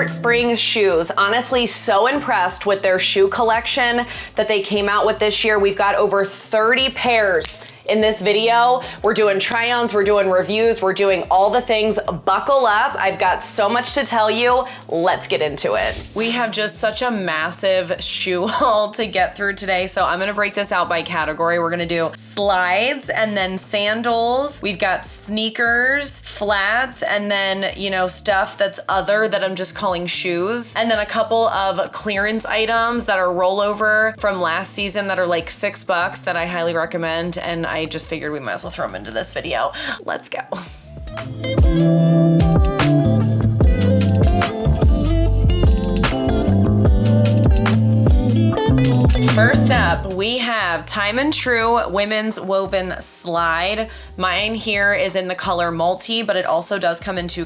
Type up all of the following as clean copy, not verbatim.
Walmart spring shoes. Honestly, so impressed with their shoe collection that they came out with this year. We've got over 30 pairs in this video. We're doing try-ons, we're doing reviews, we're doing all the things. Buckle up. I've got so much to tell you. Let's get into it. We have just such a massive shoe haul to get through today, so I'm gonna break this out by category. We're gonna do slides and then sandals. We've got sneakers, flats, and then, you know, stuff that's other that I'm just calling shoes. And then a couple of clearance items that are rollover from last season that are like $6 that I highly recommend. And I just figured we might as well throw them into this video. Let's go. First up, we have Time and True women's woven slide. Mine here is in the color multi, but it also does come in two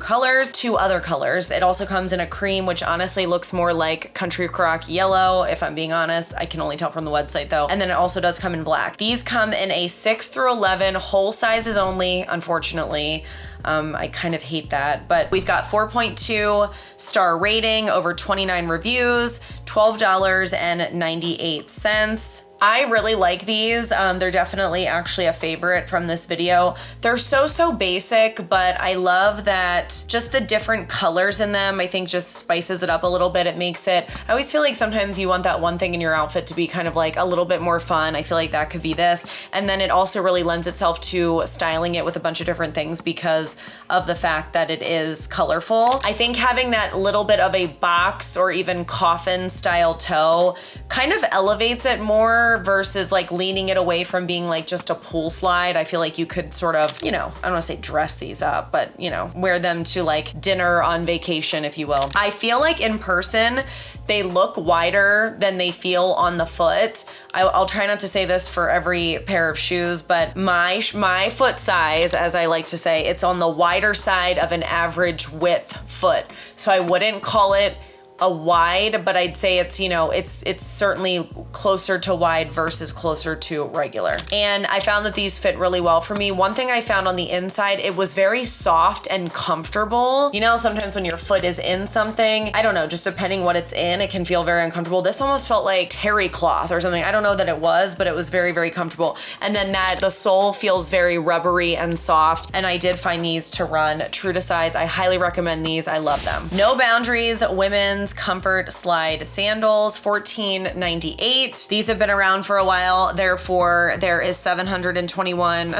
other colors. It also comes in a cream, which honestly looks more like Country Crock yellow, if I'm being honest. I can only tell from the website though. And then it also does come in black. These come in a 6 through 11, whole sizes only, unfortunately. I kind of hate that, but we've got 4.2 star rating, over 29 reviews, $12.98. I really like these. They're definitely actually a favorite from this video. They're so basic, but I love that just the different colors in them, I think just spices it up a little bit. It makes it, I always feel like sometimes you want that one thing in your outfit to be kind of like a little bit more fun. I feel like that could be this. And then it also really lends itself to styling it with a bunch of different things because of the fact that it is colorful. I think having that little bit of a box or even coffin style toe kind of elevates it more versus like leaning it away from being like just a pool slide. I feel like you could sort of, you know, I don't want to say dress these up, but you know, wear them to like dinner on vacation, if you will. I feel like in person, they look wider than they feel on the foot. I'll try not to say this for every pair of shoes, but my foot size, as I like to say, it's on the wider side of an average width foot. So I wouldn't call it a wide, but I'd say it's, you know, it's certainly closer to wide versus closer to regular. And I found that these fit really well for me. One thing I found on the inside, it was very soft and comfortable. You know, sometimes when your foot is in something, I don't know, just depending what it's in, it can feel very uncomfortable. This almost felt like terry cloth or something. I don't know that it was, but it was very comfortable. And then the sole feels very rubbery and soft. And I did find these to run true to size. I highly recommend these. I love them. No Boundaries women's comfort slide sandals, $14.98. These have been around for a while, therefore there is 721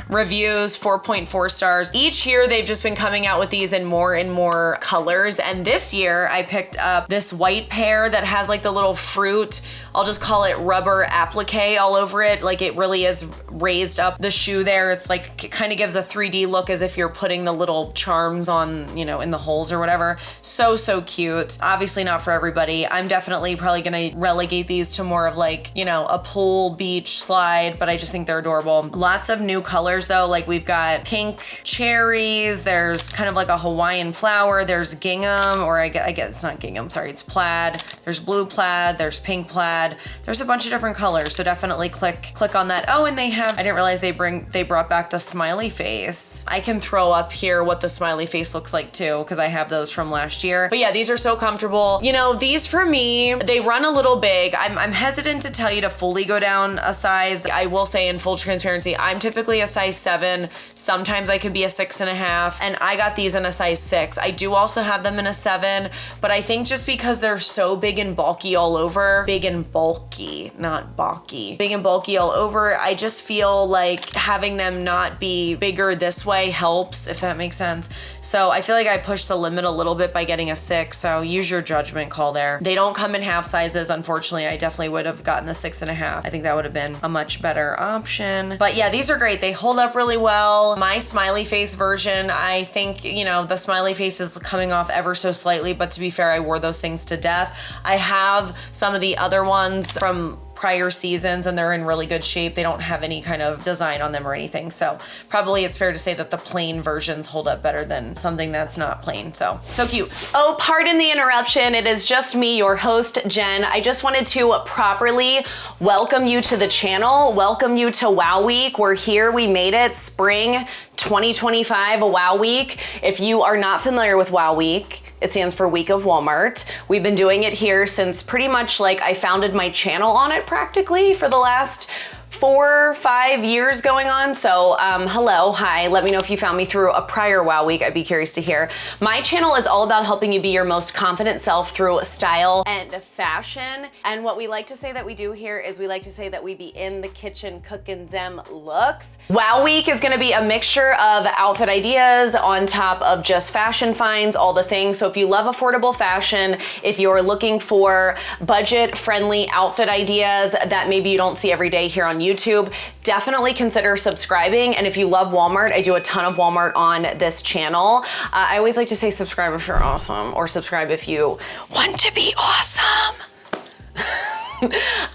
reviews, 4.4 stars. Each year they've just been coming out with these in more and more colors, and this year I picked up this white pair that has like the little fruit, I'll just call it rubber applique all over it. Like it really is raised up the shoe there. It's like, it kind of gives a 3D look as if you're putting the little charms on, you know, in the holes or whatever. So cute. Obviously not for everybody. I'm definitely probably gonna relegate these to more of like, you know, a pool beach slide, but I just think they're adorable. Lots of new colors though. Like we've got pink cherries, there's kind of like a Hawaiian flower, there's gingham, or I guess it's not gingham, sorry, it's plaid. There's blue plaid, there's pink plaid. There's a bunch of different colors, so definitely click on that. Oh, and they have, I didn't realize they brought back the smiley face. I can throw up here what the smiley face looks like too, because I have those from last year. But yeah, these are so comfortable. You know, these for me, they run a little big. I'm hesitant to tell you to fully go down a size. I will say in full transparency, I'm typically a size 7. Sometimes I could be a 6.5, and I got these in a size 6. I do also have them in a 7, but I think just because they're so big and bulky all over, big and bulky, not bulky, big and bulky all over, I just feel like having them not be bigger this way helps, if that makes sense. So I feel like I pushed the limit a little bit by getting a 6, so use your judgment call there. They don't come in half sizes, unfortunately. I definitely would have gotten the 6.5. I think that would have been a much better option. But yeah, these are great. They hold up really well. My smiley face version, I think, you know, the smiley face is coming off ever so slightly, but to be fair, I wore those things to death. I have some of the other ones from prior seasons and they're in really good shape. They don't have any kind of design on them or anything. So probably it's fair to say that the plain versions hold up better than something that's not plain. So cute. Oh, pardon the interruption. It is just me, your host, Jen. I just wanted to properly welcome you to the channel. Welcome you to Wow Week. We're here. We made it. Spring 2025, a Wow Week. If you are not familiar with Wow Week, it stands for Week of Walmart. We've been doing it here since pretty much like I founded my channel on it practically for the last 4 or 5 years going on. So hello, hi, let me know if you found me through a prior Wow Week. I'd be curious to hear. My channel is all about helping you be your most confident self through style and fashion. And what we like to say that we do here is we like to say that we be in the kitchen cooking them looks. Wow Week is gonna be a mixture of outfit ideas on top of just fashion finds, all the things. So if you love affordable fashion, if you're looking for budget-friendly outfit ideas that maybe you don't see every day here on YouTube, definitely consider subscribing. And if you love Walmart, I do a ton of Walmart on this channel. I always like to say subscribe if you're awesome, or subscribe if you want to be awesome.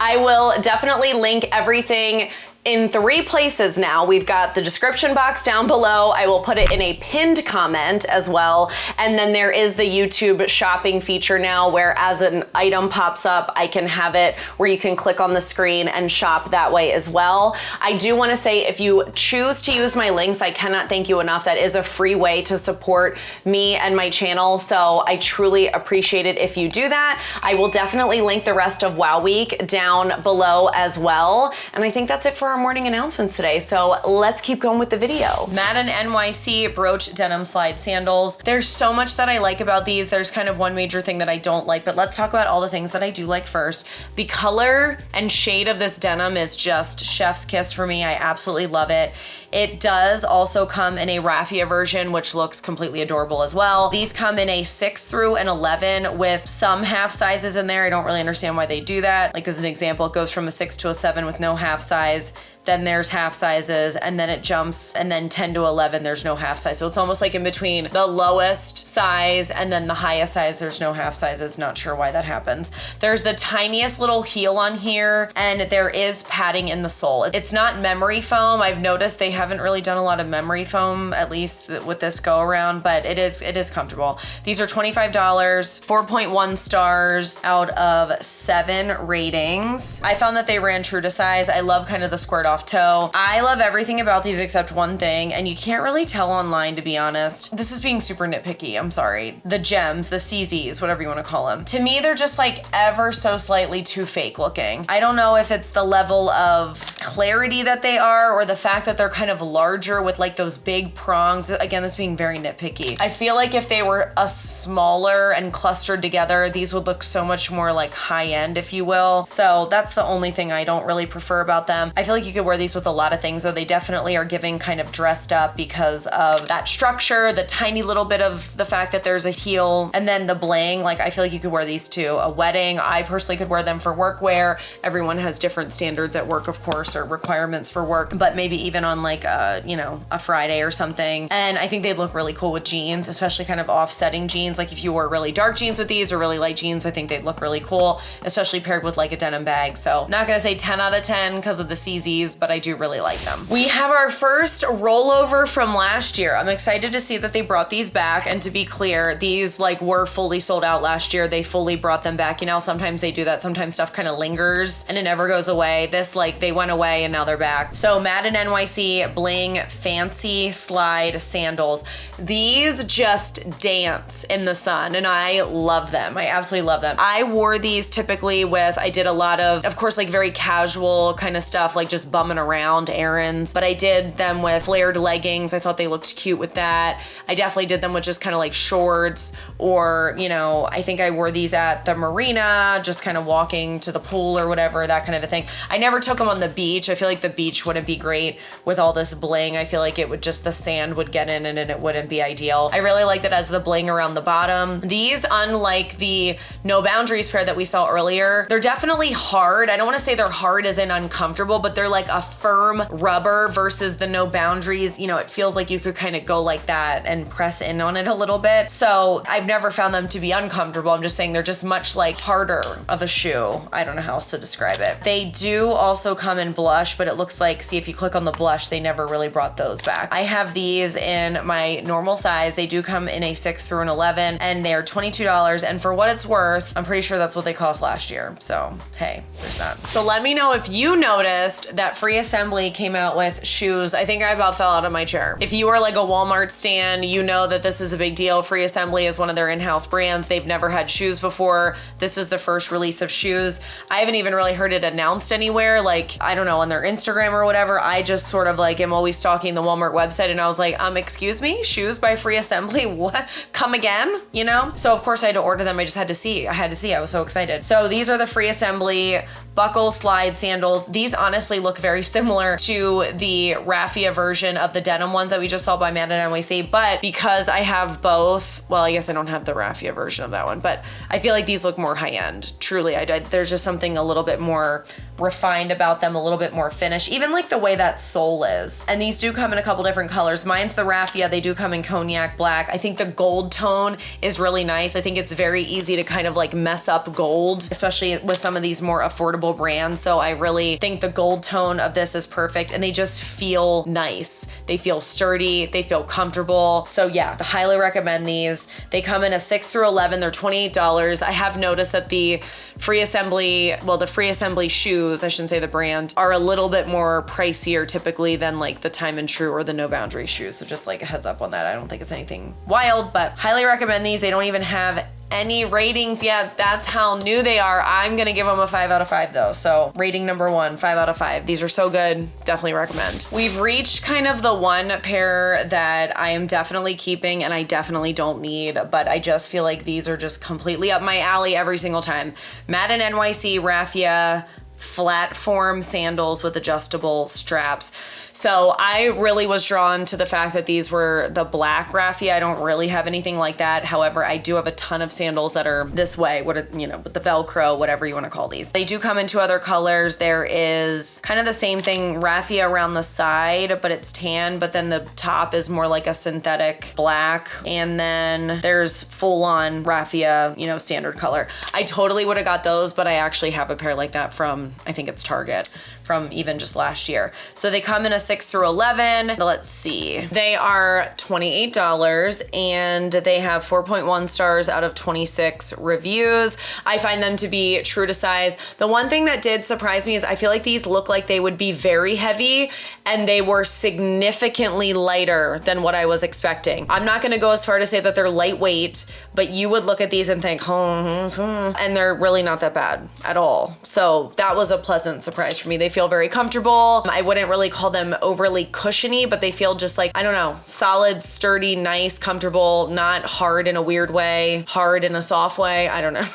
I will definitely link everything in 3 places now. We've got the description box down below. I will put it in a pinned comment as well. And then there is the YouTube shopping feature now where as an item pops up, I can have it where you can click on the screen and shop that way as well. I do wanna say if you choose to use my links, I cannot thank you enough. That is a free way to support me and my channel. So I truly appreciate it if you do that. I will definitely link the rest of Wow Week down below as well. And I think that's it for our morning announcements today. So let's keep going with the video. Madden NYC Broach denim slide sandals. There's so much that I like about these. There's kind of one major thing that I don't like, but let's talk about all the things that I do like first. The color and shade of this denim is just chef's kiss for me. I absolutely love it. It does also come in a raffia version, which looks completely adorable as well. These come in a 6 through an 11 with some half sizes in there. I don't really understand why they do that. Like as an example, it goes from a 6 to a 7 with no half size. Then there's half sizes, and then it jumps, and then 10 to 11, there's no half size. So it's almost like in between the lowest size and then the highest size, there's no half sizes. Not sure why that happens. There's the tiniest little heel on here, and there is padding in the sole. It's not memory foam. I've noticed they haven't really done a lot of memory foam, at least with this go around, but it is comfortable. These are $25, 4.1 stars out of 7 ratings. I found that they ran true to size. I love kind of the squared off toe. I love everything about these except one thing, and you can't really tell online, to be honest. This is being super nitpicky, I'm sorry. The gems, the CZs, whatever you want to call them. To me, they're just like ever so slightly too fake looking. I don't know if it's the level of clarity that they are or the fact that they're kind of larger with like those big prongs. Again, this being very nitpicky. I feel like if they were a smaller and clustered together, these would look so much more like high end, if you will. So that's the only thing I don't really prefer about them. I feel like you could wear these with a lot of things, though they definitely are giving kind of dressed up because of that structure, the tiny little bit of the fact that there's a heel, and then the bling. Like I feel like you could wear these to a wedding. I personally could wear them for work wear. Everyone has different standards at work, of course, or requirements for work, but maybe even on like a, you know, a Friday or something. And I think they'd look really cool with jeans, especially kind of offsetting jeans. Like if you wore really dark jeans with these or really light jeans, I think they'd look really cool, especially paired with like a denim bag. So not gonna say 10 out of 10 because of the CZs, but I do really like them. We have our first rollover from last year. I'm excited to see that they brought these back, and to be clear, these like were fully sold out last year. They fully brought them back. You know, sometimes they do that. Sometimes stuff kind of lingers and it never goes away. This, like, they went away and now they're back. So Madden NYC Bling fancy slide sandals. These just dance in the sun and I love them. I absolutely love them. I wore these typically with, I did a lot of course, like very casual kind of stuff, like just bumming around errands, but I did them with flared leggings. I thought they looked cute with that. I definitely did them with just kind of like shorts, or, you know, I think I wore these at the marina, just kind of walking to the pool or whatever, that kind of a thing. I never took them on the beach. I feel like the beach wouldn't be great with all this bling. I feel like it would just, the sand would get in and it wouldn't be ideal. I really like that as the bling around the bottom. These, unlike the No Boundaries pair that we saw earlier, they're definitely hard. I don't want to say they're hard as in uncomfortable, but they're like like a firm rubber versus the no boundaries. You know, it feels like you could kind of go like that and press in on it a little bit. So I've never found them to be uncomfortable. I'm just saying they're just much like harder of a shoe. I don't know how else to describe it. They do also come in blush, but it looks like, see if you click on the blush, they never really brought those back. I have these in my normal size. They do come in a 6 through an 11 and they're $22. And for what it's worth, I'm pretty sure that's what they cost last year. So hey, there's that. So let me know if you noticed that Free Assembly came out with shoes. I think I about fell out of my chair. If you are like a Walmart stan, you know that this is a big deal. Free Assembly is one of their in-house brands. They've never had shoes before. This is the first release of shoes. I haven't even really heard it announced anywhere. Like, I don't know, on their Instagram or whatever. I just sort of like am always stalking the Walmart website and I was like, excuse me, shoes by Free Assembly? What? Come again? You know? So of course I had to order them. I just had to see. I was so excited. So these are the Free Assembly buckle slide sandals. These honestly look very similar to the Raffia version of the denim ones that we just saw by Madden NYC, but because I have both, well, I guess I don't have the Raffia version of that one, but I feel like these look more high-end. Truly, there's just something a little bit more refined about them, a little bit more finish, even like the way that sole is. And these do come in a couple different colors. Mine's the Raffia. They do come in cognac black. I think the gold tone is really nice. I think it's very easy to kind of like mess up gold, especially with some of these more affordable brands. So I really think the gold tone of this is perfect and they just feel nice. They feel sturdy, they feel comfortable. So yeah, I highly recommend these. They come in a 6 through 11, they're $28. I have noticed that the Free Assembly shoes, I shouldn't say the brand, are a little bit more pricier typically than like the Time and True or the No Boundary shoes. So just like a heads up on that. I don't think it's anything wild, but highly recommend these. They don't even have any ratings yet. That's how new they are. I'm gonna give them a 5 out of 5 though. So rating number 1, 5 out of 5. These are so good, definitely recommend. We've reached kind of the one pair that I am definitely keeping and I definitely don't need, but I just feel like these are just completely up my alley every single time. Madden NYC Raffia flat form sandals with adjustable straps. So I really was drawn to the fact that these were the black Raffia. I don't really have anything like that. However, I do have a ton of sandals that are this way, with the Velcro, whatever you want to call these. They do come in 2 other colors. There is kind of the same thing, Raffia around the side, but it's tan, but then the top is more like a synthetic black. And then there's full on Raffia, standard color. I totally would have got those, but I actually have a pair like that from, I think it's Target, from even just last year. So they come in a 6 through 11. Let's see. They are $28 and they have 4.1 stars out of 26 reviews. I find them to be true to size. The one thing that did surprise me is I feel like these look like they would be very heavy and they were significantly lighter than what I was expecting. I'm not gonna go as far to say that they're lightweight, but you would look at these and think, and they're really not that bad at all. So that was a pleasant surprise for me. They feel very comfortable. I wouldn't really call them overly cushiony, but they feel just like, I don't know, solid, sturdy, nice, comfortable, not hard in a weird way, hard in a soft way. I don't know.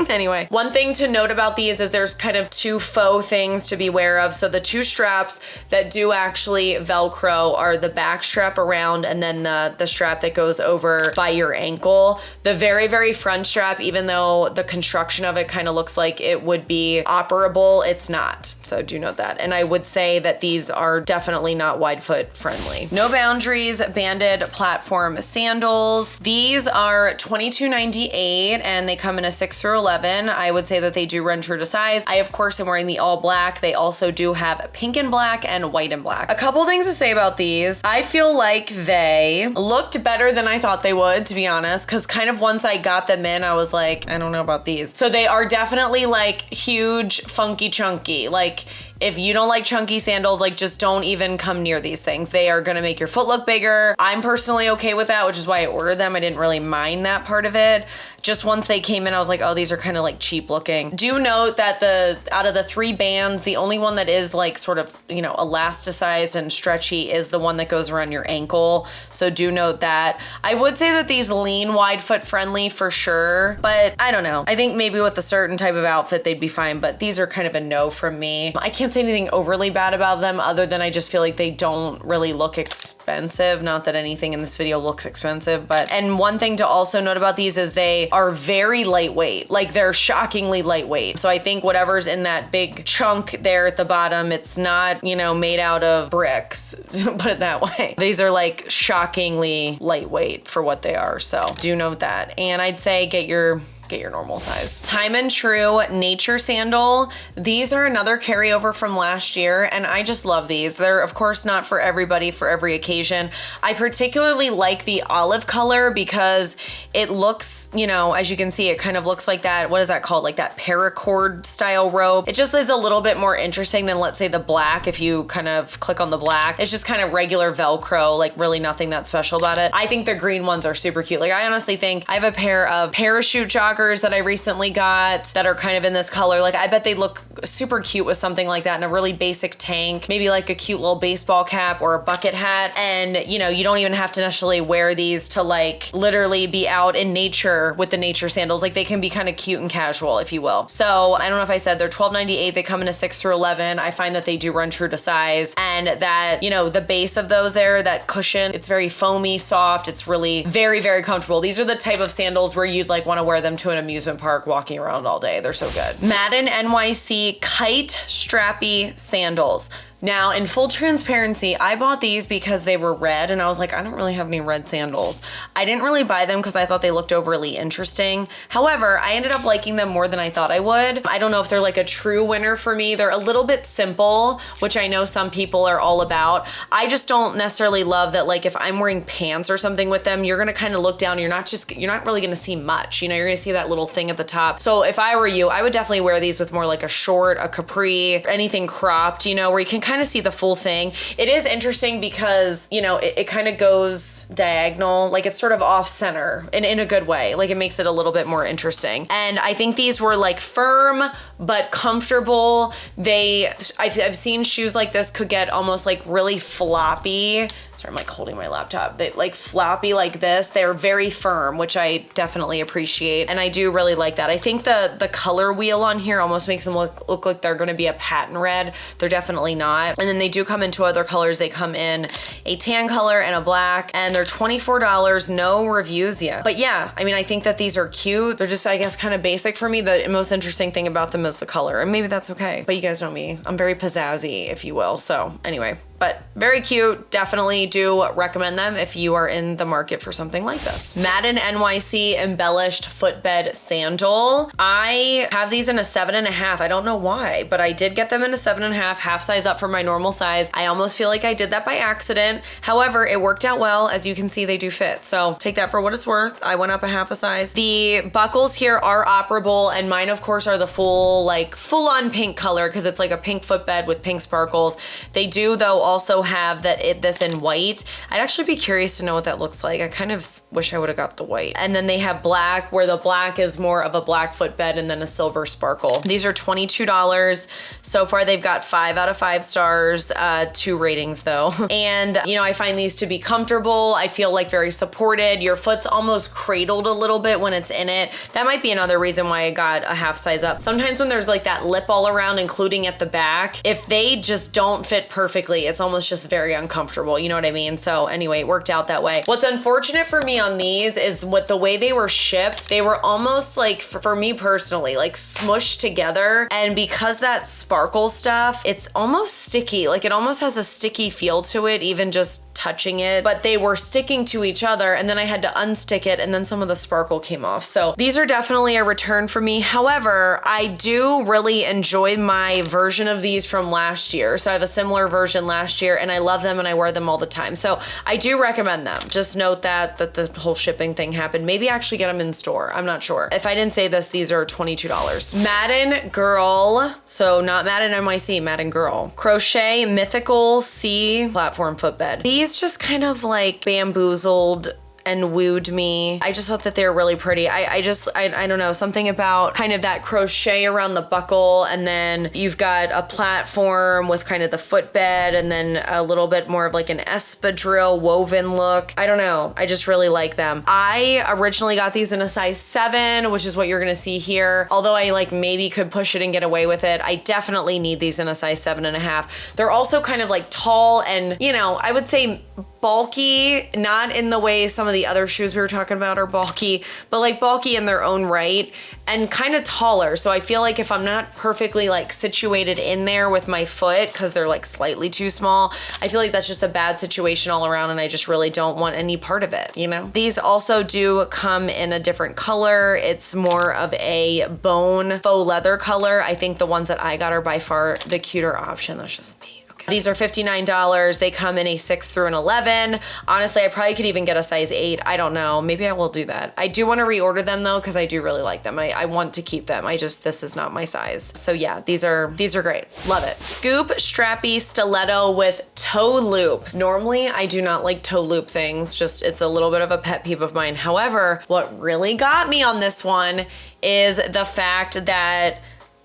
Anyway, one thing to note about these is there's kind of 2 faux things to be aware of. So the 2 straps that do actually Velcro are the back strap around and then the strap that goes over by your ankle. The very, very front strap, even though the construction of it kind of looks like it would be operable, it's not. So do note that. And I would say that these are definitely not wide foot friendly. No Boundaries banded platform sandals. These are $22.98 and they come in a 6 through 11. I would say that they do run true to size. I, of course, am wearing the all black. They also do have pink and black and white and black. A couple things to say about these. I feel like they looked better than I thought they would, to be honest, because kind of once I got them in, I was like, I don't know about these. So they are definitely like huge, funky, chunky. Like, if you don't like chunky sandals, like just don't even come near these things. They are gonna make your foot look bigger. I'm personally okay with that, which is why I ordered them. I didn't really mind that part of it. Just once they came in, I was like, oh, these are kind of like cheap looking. Do note that out of the 3 bands, the only one that is like sort of, elasticized and stretchy is the one that goes around your ankle. So do note that. I would say that these lean wide foot friendly for sure, but I don't know. I think maybe with a certain type of outfit, they'd be fine, but these are kind of a no from me. I can't can't say anything overly bad about them other than I just feel like they don't really look expensive. Not that anything in this video looks expensive, but, and one thing to also note about these is they are very lightweight. Like they're shockingly lightweight. So I think whatever's in that big chunk there at the bottom, it's not, you know, made out of bricks, put it that way. These are like shockingly lightweight for what they are. So do note that. And I'd say get your normal size. Time and True Nature Sandal. These are another carryover from last year, and I just love these. They're of course not for everybody for every occasion. I particularly like the olive color because it looks, you know, as you can see, it kind of looks like that, what is that called? Like that paracord style robe. It just is a little bit more interesting than, let's say, the black. If you kind of click on the black, it's just kind of regular Velcro, like really nothing that special about it. I think the green ones are super cute. Like I honestly think I have a pair of parachute joggers that I recently got that are kind of in this color. Like I bet they'd look super cute with something like that in a really basic tank, maybe like a cute little baseball cap or a bucket hat. And you know, you don't even have to necessarily wear these to like literally be out in nature with the nature sandals. Like they can be kind of cute and casual, if you will. So I don't know if I said they're $12.98. They come in a 6 through 11. I find that they do run true to size, and that, you know, the base of those there, that cushion, it's very foamy, soft. It's really very, very comfortable. These are the type of sandals where you'd like want to wear them to an amusement park walking around all day. They're so good. Madden NYC Kite Strappy Sandals. Now, in full transparency, I bought these because they were red, and I was like, I don't really have any red sandals. I didn't really buy them because I thought they looked overly interesting. However, I ended up liking them more than I thought I would. I don't know if they're like a true winner for me. They're a little bit simple, which I know some people are all about. I just don't necessarily love that, like if I'm wearing pants or something with them, you're gonna kind of look down, you're not really gonna see much. You know, you're gonna see that little thing at the top. So if I were you, I would definitely wear these with more like a short, a capri, anything cropped, you know, where you can kind of see the full thing. It is interesting because, you know, it kind of goes diagonal, like it's sort of off center in a good way. Like it makes it a little bit more interesting. And I think these were like firm but comfortable. I've seen shoes like this could get almost like really floppy. Sorry, I'm like holding my laptop. They like floppy like this. They're very firm, which I definitely appreciate. And I do really like that. I think the color wheel on here almost makes them look like they're gonna be a patent red. They're definitely not. And then they do come in two other colors. They come in a tan color and a black, and they're $24, no reviews yet. But yeah, I mean, I think that these are cute. They're just, I guess, kind of basic for me. The most interesting thing about them is the color, and maybe that's okay. But you guys know me. I'm very pizzazzy, if you will. So anyway, but very cute. Definitely do recommend them if you are in the market for something like this. Madden NYC Embellished Footbed Sandal. I have these in a 7.5. I don't know why, but I did get them in a 7.5, half size up from my normal size. I almost feel like I did that by accident. However, it worked out well. As you can see, they do fit. So take that for what it's worth. I went up a half a size. The buckles here are operable, and mine of course are the full on pink color because it's like a pink footbed with pink sparkles. They do though also have this in white. I'd actually be curious to know what that looks like. I kind of wish I would have got the white. And then they have black, where the black is more of a black footbed and then a silver sparkle. These are $22. So far they've got 5 out of 5 stars, 2 ratings though. And you know, I find these to be comfortable. I feel like very supported. Your foot's almost cradled a little bit when it's in it. That might be another reason why I got a half size up. Sometimes when there's like that lip all around, including at the back, if they just don't fit perfectly, it's almost just very uncomfortable. You know what I mean? So anyway, it worked out that way. What's unfortunate for me on these is the way they were shipped. They were almost like, for me personally, like smushed together. And because that sparkle stuff, it's almost sticky. Like it almost has a sticky feel to it, even just touching it, but they were sticking to each other, and then I had to unstick it, and then some of the sparkle came off. So these are definitely a return for me. However, I do really enjoy my version of these from last year. So I have a similar version last year, and I love them and I wear them all the time. So I do recommend them. Just note that the whole shipping thing happened. Maybe actually get them in store. I'm not sure. If I didn't say this, these are $22. Madden Girl. So not Madden NYC, Madden Girl. Crochet Mythical C platform footbed. These just kind of like bamboozled and wooed me. I just thought that they were really pretty. I don't know, something about kind of that crochet around the buckle, and then you've got a platform with kind of the footbed, and then a little bit more of like an espadrille woven look. I don't know, I just really like them. I originally got these in a size 7, which is what you're gonna see here. Although I like maybe could push it and get away with it, I definitely need these in a size 7.5. They're also kind of like tall and, you know, I would say bulky, not in the way some of the other shoes we were talking about are bulky, but like bulky in their own right and kind of taller. So I feel like if I'm not perfectly like situated in there with my foot, because they're like slightly too small, I feel like that's just a bad situation all around, and I just really don't want any part of it, you know? These also do come in a different color. It's more of a bone faux leather color. I think the ones that I got are by far the cuter option. That's just me. These are $59. They come in a 6 through an 11. Honestly, I probably could even get a size 8. I don't know. Maybe I will do that. I do want to reorder them though, because I do really like them. I want to keep them. this is not my size. So yeah, these are great. Love it. Scoop Strappy Stiletto with toe loop. Normally, I do not like toe loop things. Just, it's a little bit of a pet peeve of mine. However, what really got me on this one is the fact that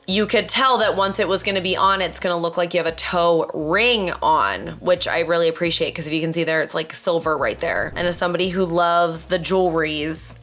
you could tell that once it was gonna be on, it's gonna look like you have a toe ring on, which I really appreciate, because if you can see there, it's like silver right there. And as somebody who loves the jewelries,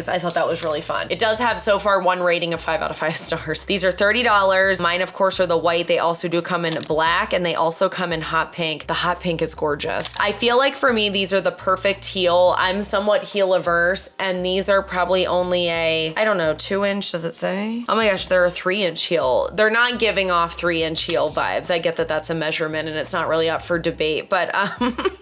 I thought that was really fun. It does have so far 1 rating of 5 out of 5 stars. These are $30. Mine, of course, are the white. They also do come in black, and they also come in hot pink. The hot pink is gorgeous. I feel like for me, these are the perfect heel. I'm somewhat heel averse, and these are probably only a, I don't know, 2-inch, does it say? Oh my gosh, they're a 3-inch heel. They're not giving off 3-inch heel vibes. I get that that's a measurement and it's not really up for debate, but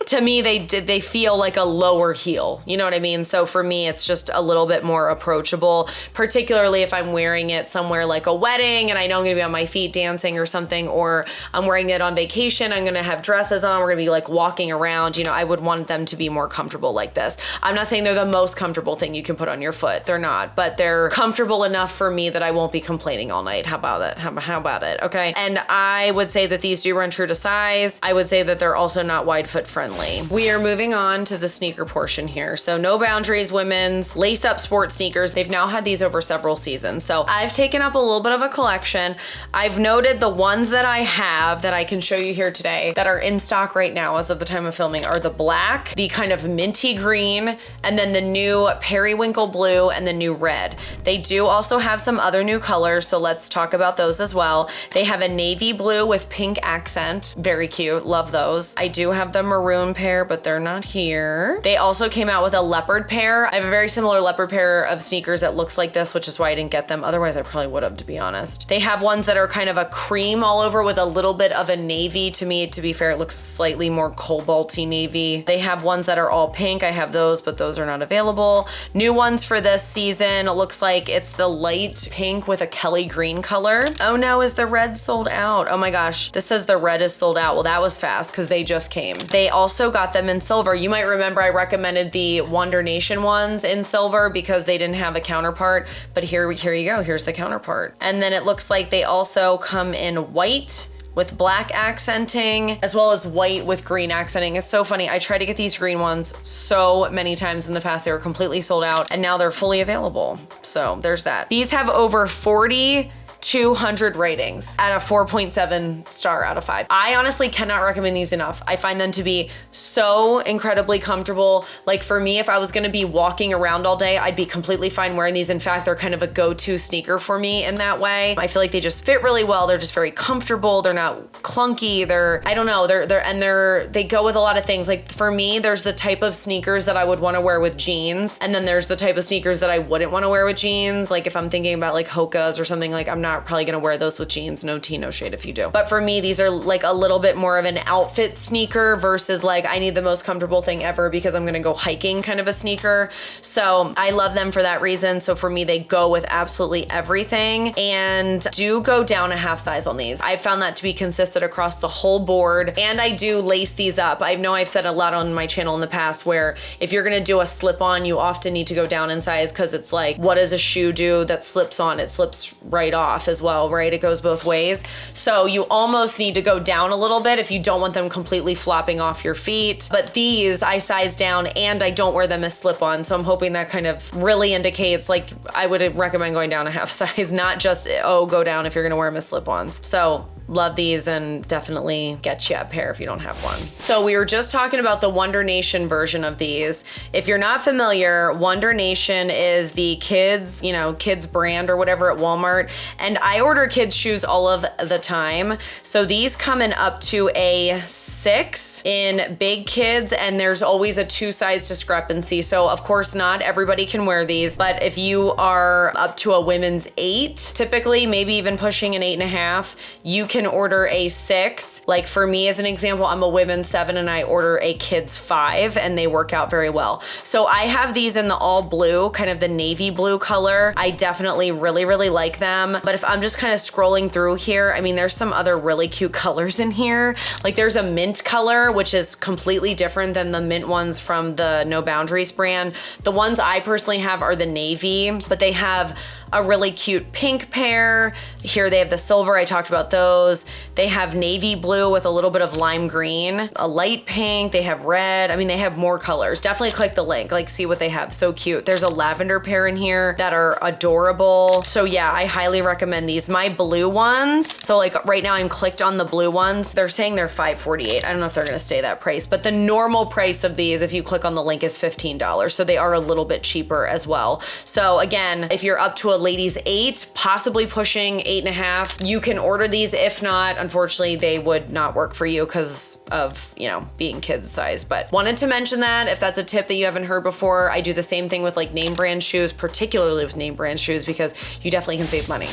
to me, they feel like a lower heel. You know what I mean? So for me, it's just a little bit more approachable, particularly if I'm wearing it somewhere like a wedding and I know I'm gonna be on my feet dancing or something, or I'm wearing it on vacation, I'm gonna have dresses on, we're gonna be like walking around, you know, I would want them to be more comfortable like this. I'm not saying they're the most comfortable thing you can put on your foot. They're not, but they're comfortable enough for me that I won't be complaining all night. How about it? How about it? Okay. And I would say that these do run true to size. I would say that they're also not wide foot friendly. We are moving on to the sneaker portion here. So No Boundaries women's lace up sports sneakers. They've now had these over several seasons. So I've taken up a little bit of a collection. I've noted the ones that I have that I can show you here today that are in stock right now as of the time of filming are the black, the kind of minty green, and then the new periwinkle blue and the new red. They do also have some other new colors, so let's talk about those as well. They have a navy blue with pink accent. Very cute, love those. I do have the maroon pair, but they're not here. They also came out with a leopard pair. I have a very similar leopard pair of sneakers that looks like this, which is why I didn't get them. Otherwise, I probably would have, to be honest. They have ones that are kind of a cream all over with a little bit of a navy. To me, to be fair, it looks slightly more cobalty navy. They have ones that are all pink. I have those, but those are not available. New ones for this season, it looks like it's the light pink with a Kelly green color. Oh no, is the red sold out? Oh my gosh, this says the red is sold out. Well, that was fast because they just came. They also got them in silver. You might remember I recommended the Wonder Nation ones in silver because they didn't have a counterpart, but here you go, here's the counterpart. And then it looks like they also come in white with black accenting, as well as white with green accenting. It's so funny, I tried to get these green ones so many times in the past. They were completely sold out, and now they're fully available. So there's that. These have over 4,200 ratings at a 4.7 star out of 5. I honestly cannot recommend these enough. I find them to be so incredibly comfortable. Like for me, if I was gonna be walking around all day, I'd be completely fine wearing these. In fact, they're kind of a go-to sneaker for me in that way. I feel like they just fit really well. They're just very comfortable. They're not clunky. I don't know, they go with a lot of things. Like for me, there's the type of sneakers that I would wanna wear with jeans. And then there's the type of sneakers that I wouldn't wanna wear with jeans. Like if I'm thinking about like Hoka's or something, like I'm not probably gonna wear those with jeans. No tea, no shade if you do. But for me, these are like a little bit more of an outfit sneaker versus like I need the most comfortable thing ever because I'm gonna go hiking kind of a sneaker. So I love them for that reason. So for me, they go with absolutely everything and do go down a half size on these. I found that to be consistent across the whole board, and I do lace these up. I know I've said a lot on my channel in the past where if you're gonna do a slip on, you often need to go down in size because it's like, what does a shoe do that slips on? It slips right off. off as well, right? It goes both ways. So you almost need to go down a little bit if you don't want them completely flopping off your feet. But these I size down and I don't wear them as slip-on. So I'm hoping that kind of really indicates, like, I would recommend going down a half size, not just, oh, go down if you're gonna wear them as slip-ons. So love these and definitely get you a pair if you don't have one. So we were just talking about the Wonder Nation version of these. If you're not familiar, Wonder Nation is the kids, you know, kids brand or whatever at Walmart. And I order kids shoes all of the time. So these come in up to a 6 in big kids, and there's always a 2 size discrepancy. So of course not everybody can wear these, but if you are up to a women's 8, typically maybe even pushing an 8.5, you can order a 6. Like for me as an example, I'm a women's 7 and I order a kid's 5 and they work out very well. So I have these in the all blue, kind of the navy blue color. I definitely really like them. But if I'm just kind of scrolling through here, I mean, there's some other really cute colors in here. Like there's a mint color, which is completely different than the mint ones from the No Boundaries brand. The ones I personally have are the navy, but they have a really cute pink pair. Here they have the silver, I talked about those. They have navy blue with a little bit of lime green, a light pink, they have red. I mean, they have more colors. Definitely click the link, like see what they have, so cute. There's a lavender pair in here that are adorable. So yeah, I highly recommend these. My blue ones, so like right now I'm clicked on the blue ones. They're saying they're $5.48. I don't know if they're gonna stay that price, but the normal price of these, if you click on the link, is $15. So they are a little bit cheaper as well. So again, if you're up to a ladies 8, possibly pushing 8.5, you can order these. If not, unfortunately, they would not work for you because of, you know, being kids size. But wanted to mention that if that's a tip that you haven't heard before. I do the same thing with like name brand shoes, particularly with name brand shoes, because you definitely can save money.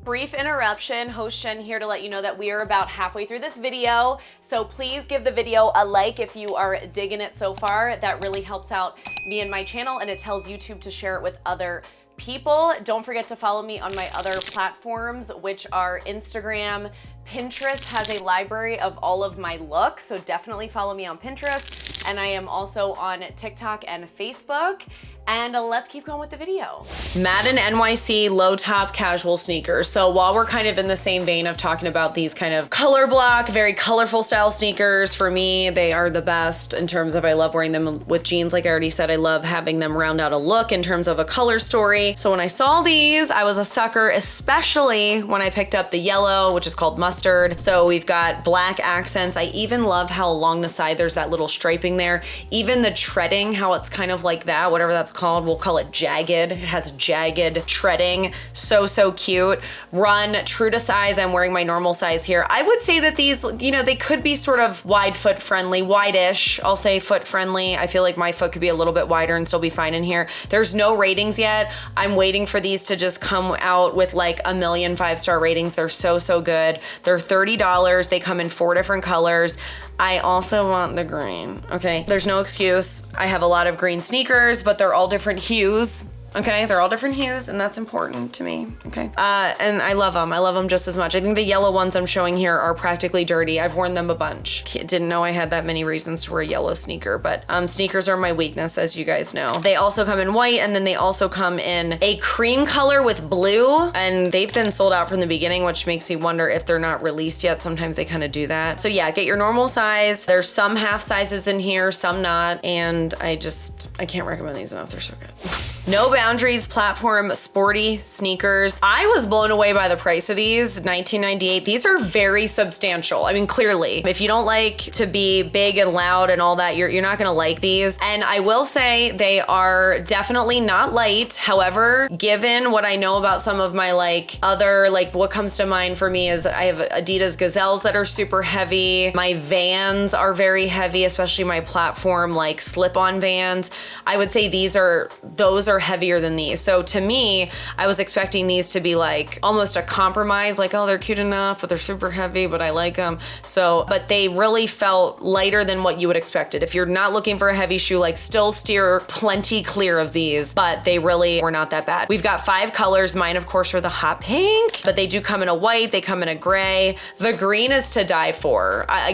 Brief interruption, host Jen here to let you know that we are about halfway through this video. So please give the video a like if you are digging it so far. That really helps out me and my channel, and it tells YouTube to share it with other people. Don't forget to follow me on my other platforms, which are Instagram. Pinterest has a library of all of my looks, so definitely follow me on Pinterest. And I am also on TikTok and Facebook. And let's keep going with the video. Madden NYC low top casual sneakers. So while we're kind of in the same vein of talking about these kind of color block, very colorful style sneakers, for me, they are the best in terms of I love wearing them with jeans. Like I already said, I love having them round out a look in terms of a color story. So when I saw these, I was a sucker, especially when I picked up the yellow, which is called mustard. So we've got black accents. I even love how along the side there's that little striping there. Even the treading, how it's kind of like that, whatever that's called, we'll call it jagged. It has jagged treading. So cute. Run true to size. I'm wearing my normal size here. I would say that these, you know, they could be sort of wide foot friendly, wide-ish. I'll say foot friendly. I feel like my foot could be a little bit wider and still be fine in here. There's no ratings yet. I'm waiting for these to just come out with like a million 5-star ratings. They're so good. They're $30. They come in 4 different colors. I also want the green, okay? There's no excuse. I have a lot of green sneakers, but they're all different hues. Okay, they're all different hues, and that's important to me, okay? And I love them. I love them just as much. I think the yellow ones I'm showing here are practically dirty. I've worn them a bunch. Didn't know I had that many reasons to wear a yellow sneaker, but sneakers are my weakness, as you guys know. They also come in white, and then they also come in a cream color with blue, and they've been sold out from the beginning, which makes me wonder if they're not released yet. Sometimes they kind of do that. So yeah, get your normal size. There's some half sizes in here, some not, and I can't recommend these enough. They're so good. No Boundaries platform sporty sneakers. I was blown away by the price of these, $19.98. These are very substantial. I mean, clearly, if you don't like to be big and loud and all that, you're not gonna like these. And I will say they are definitely not light. However, given what I know about some of my what comes to mind for me is I have Adidas Gazelles that are super heavy. My Vans are very heavy, especially my platform like slip-on Vans. I would say those are heavier than these. So to me, I was expecting these to be like almost a compromise, like, oh, they're cute enough, but they're super heavy, but I like them. So, but they really felt lighter than what you would expect it. If you're not looking for a heavy shoe, like still steer plenty clear of these, but they really were not that bad. We've got 5 colors. Mine, of course, are the hot pink, but they do come in a white, they come in a gray. The green is to die for. I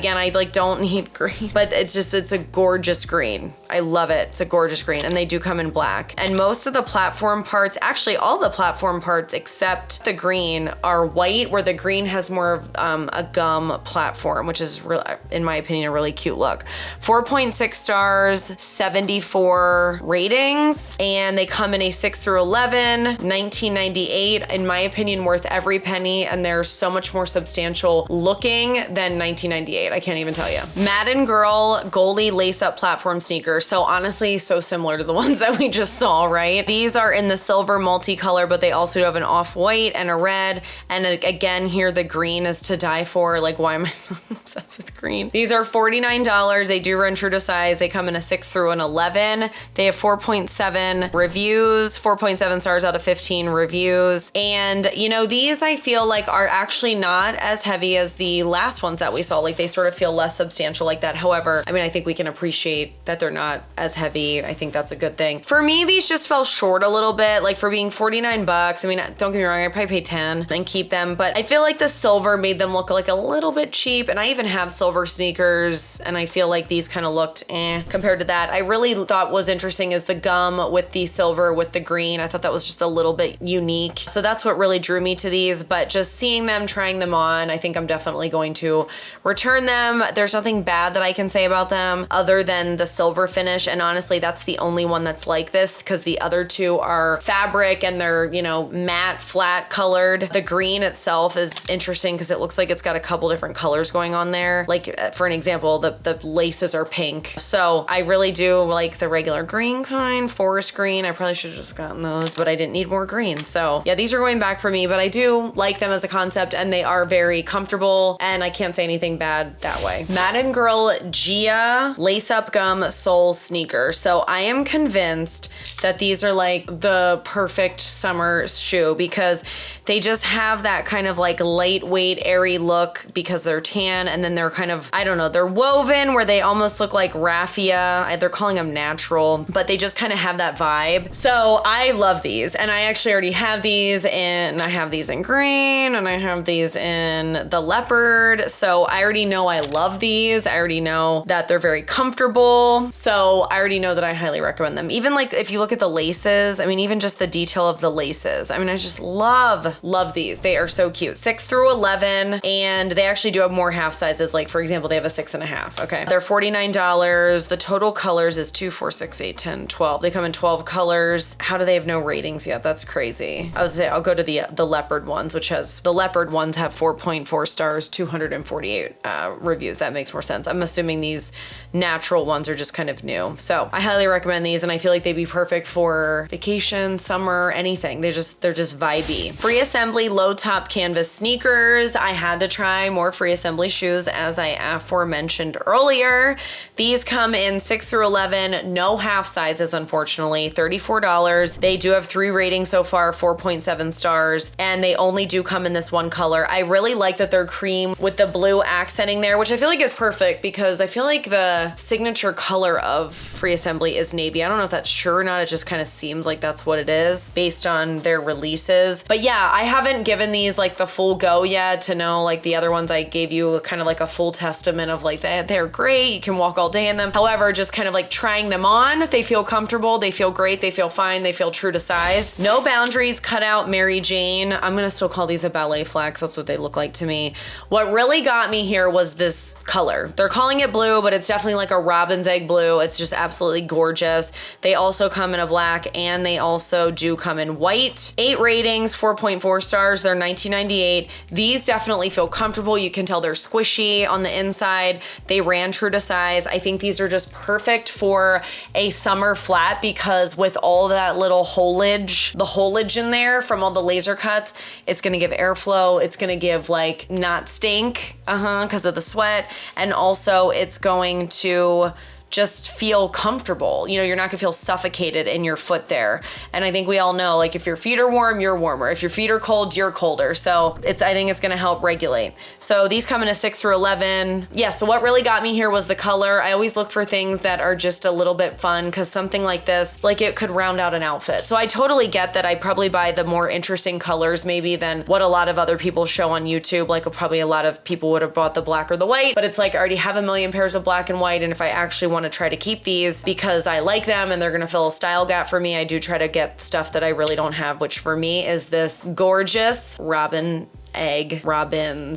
don't need green, but it's a gorgeous green. I love it. It's a gorgeous green, and they do come in black. And most most of the platform parts, actually all the platform parts except the green are white, where the green has more of a gum platform, which is, in my opinion, a really cute look. 4.6 stars, 74 ratings, and they come in a 6 through 11, $19.98. In my opinion, worth every penny, and they're so much more substantial looking than $19.98. I can't even tell you. Madden Girl goalie lace-up platform sneakers. So honestly, so similar to the ones that we just saw, right? These are in the silver multicolor, but they also have an off-white and a red. And again, here the green is to die for. Like, why am I so obsessed with green? These are $49. They do run true to size. They come in a 6 through an 11. They have 4.7 reviews, 4.7 stars out of 15 reviews. And you know, these I feel like are actually not as heavy as the last ones that we saw. Like, they sort of feel less substantial like that. However, I mean, I think we can appreciate that they're not as heavy. I think that's a good thing. For me, these just fell short a little bit. Like, for being 49 bucks, I mean, don't get me wrong, I'd probably pay 10 and keep them, but I feel like the silver made them look like a little bit cheap. And I even have silver sneakers, and I feel like these kind of looked compared to that. I really thought was interesting is the gum with the silver with the green. I thought that was just a little bit unique. So that's what really drew me to these, but just seeing them, trying them on, I think I'm definitely going to return them. There's nothing bad that I can say about them other than the silver finish. And honestly, that's the only one that's like this, because the other two are fabric and they're, you know, matte, flat colored. The green itself is interesting because it looks like it's got a couple different colors going on there. Like, for an example, the laces are pink. So I really do like the regular green kind, forest green. I probably should have just gotten those, but I didn't need more green. So yeah, these are going back for me, but I do like them as a concept, and they are very comfortable, and I can't say anything bad that way. Madden Girl Gia lace up gum sole sneaker. So I am convinced that these are like the perfect summer shoe, because they just have that kind of like lightweight, airy look because they're tan, and then they're kind of, I don't know, they're woven where they almost look like raffia. They're calling them natural, but they just kind of have that vibe. So I love these, and I actually already have these in, I have these in green, and I have these in the leopard. So I already know I love these. I already know that they're very comfortable. So I already know that I highly recommend them. Even like if you look at the laces, I mean, even just the detail of the laces. I mean, I just love these. They are so cute. 6 through 11, and they actually do have more half sizes. Like, for example, they have a 6.5. Okay. They're $49. The total colors is 2, 4, 6, 8, 10, 12. They come in 12 colors. How do they have no ratings yet? That's crazy. I'll go to the leopard ones, which has, the leopard ones have 4.4 stars, 248 reviews. That makes more sense. I'm assuming these natural ones are just kind of new. So I highly recommend these, and I feel like they'd be perfect for vacation, summer, anything. They're just vibey. Free assembly low top canvas sneakers. I had to try more free assembly shoes, as I aforementioned earlier. These come in 6 through 11, no half sizes, unfortunately, $34. They do have 3 ratings so far, 4.7 stars, and they only do come in this one color. I really like that they're cream with the blue accenting there, which I feel like is perfect, because I feel like the signature color of free assembly is navy. I don't know if that's true or not. It just kind of seems like that's what it is based on their releases. But yeah, I haven't given these like the full go yet to know, like the other ones I gave you kind of like a full testament of like they're great. You can walk all day in them. However, just kind of like trying them on, they feel comfortable, they feel great, they feel fine, they feel true to size. No boundaries, cut out Mary Jane. I'm gonna still call these a ballet flags. That's what they look like to me. What really got me here was this color. They're calling it blue, but it's definitely like a robin's egg blue. It's just absolutely gorgeous. They also come in a black, and they also do come in white. 8 ratings, 4.4 stars. They're $19.98. These definitely feel comfortable. You can tell they're squishy on the inside. They ran true to size. I think these are just perfect for a summer flat, because with all that little the holage in there from all the laser cuts, it's gonna give airflow. It's gonna give like not stink, because of the sweat. And also it's going to just feel comfortable. You know, you're not gonna feel suffocated in your foot there. And I think we all know, like, if your feet are warm, you're warmer. If your feet are cold, you're colder. So I think it's gonna help regulate. So these come in a 6 through 11. Yeah, so what really got me here was the color. I always look for things that are just a little bit fun, because something like this, like, it could round out an outfit. So I totally get that I probably buy the more interesting colors maybe than what a lot of other people show on YouTube. Like, probably a lot of people would have bought the black or the white, but it's like I already have a million pairs of black and white, and if I actually want to try to keep these because I like them and they're going to fill a style gap for me. I do try to get stuff that I really don't have, which for me is this gorgeous Robin's egg. Robin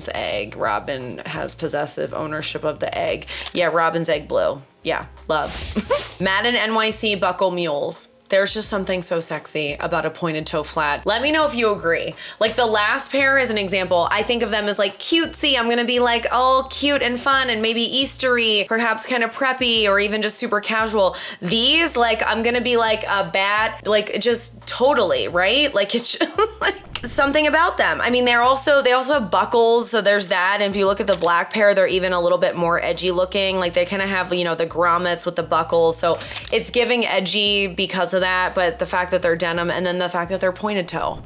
has possessive ownership of the egg. Yeah, Robin's egg blue. Yeah, love. Madden NYC buckle mules. There's just something so sexy about a pointed toe flat. Let me know if you agree. Like the last pair is an example. I think of them as like cutesy. I'm gonna be like all cute and fun and maybe Eastery, perhaps kind of preppy or even just super casual. These, like, I'm gonna be like a bad, like just totally, right? Like it's just like something about them. I mean, they also have buckles, so there's that. And if you look at the black pair, they're even a little bit more edgy looking. Like they kind of have, you know, the grommets with the buckles. So it's giving edgy because of that, but the fact that they're denim and then the fact that they're pointed toe.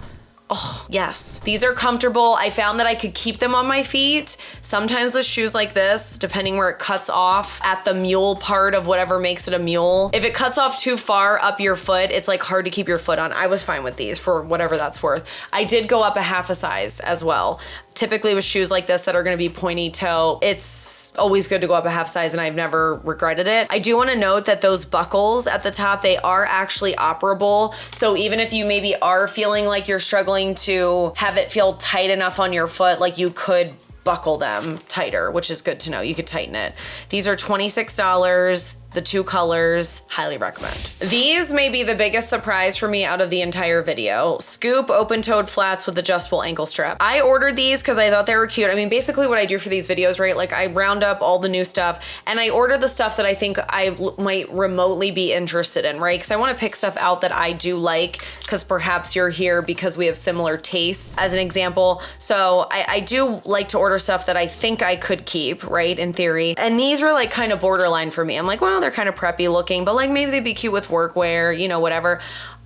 Oh, yes. These are comfortable. I found that I could keep them on my feet. Sometimes with shoes like this, depending where it cuts off at the mule part of whatever makes it a mule. If it cuts off too far up your foot, it's like hard to keep your foot on. I was fine with these for whatever that's worth. I did go up a half a size as well. Typically with shoes like this that are gonna be pointy toe, it's always good to go up a half size and I've never regretted it. I do wanna note that those buckles at the top, they are actually operable. So even if you maybe are feeling like you're struggling to have it feel tight enough on your foot, like you could buckle them tighter, which is good to know. You could tighten it. These are $26. The two colors, highly recommend. These may be the biggest surprise for me out of the entire video. Scoop open-toed flats with adjustable ankle strap. I ordered these because I thought they were cute. I mean, basically what I do for these videos, right? Like I round up all the new stuff and I order the stuff that I think I might remotely be interested in, right? Because I want to pick stuff out that I do like because perhaps you're here because we have similar tastes, as an example. So I do like to order stuff that I think I could keep, right? In theory. And these were like kind of borderline for me. I'm like, well, they're kind of preppy looking, but like maybe they'd be cute with workwear, you know, whatever.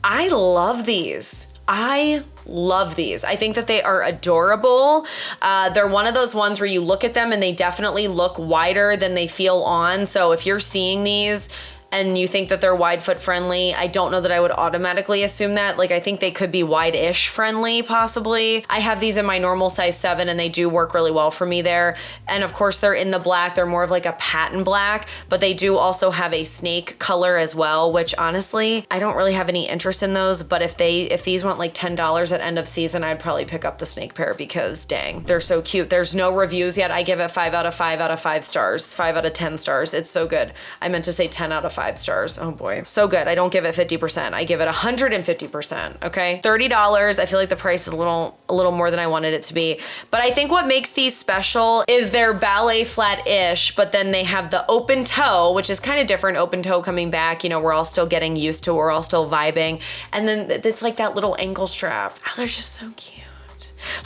I love these. I love these. I think that they are adorable. They're one of those ones where you look at them and they definitely look wider than they feel on. So if you're seeing these and you think that they're wide foot friendly, I don't know that I would automatically assume that. Like I think they could be wide-ish friendly, possibly. I have these in my normal size 7 and they do work really well for me there. And of course they're in the black. They're more of like a patent black, but they do also have a snake color as well, which honestly, I don't really have any interest in those. But if these went like $10 at end of season, I'd probably pick up the snake pair because dang, they're so cute. There's no reviews yet. I give it 5 out of 5 out of 5 stars, 5 out of 10 stars. It's so good. I meant to say 10 out of 5 stars. Oh boy. So good. I don't give it 50%. I give it 150%. Okay. $30. I feel like the price is a little more than I wanted it to be. But I think what makes these special is they're ballet flat-ish, but then they have the open toe, which is kind of different. Open toe coming back. You know, we're all still getting used to, we're all still vibing. And then it's like that little ankle strap. Oh, they're just so cute.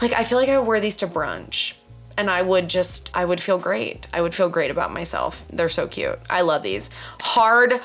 Like, I feel like I would wear these to brunch. And I would feel great. I would feel great about myself. They're so cute. I love these. Hard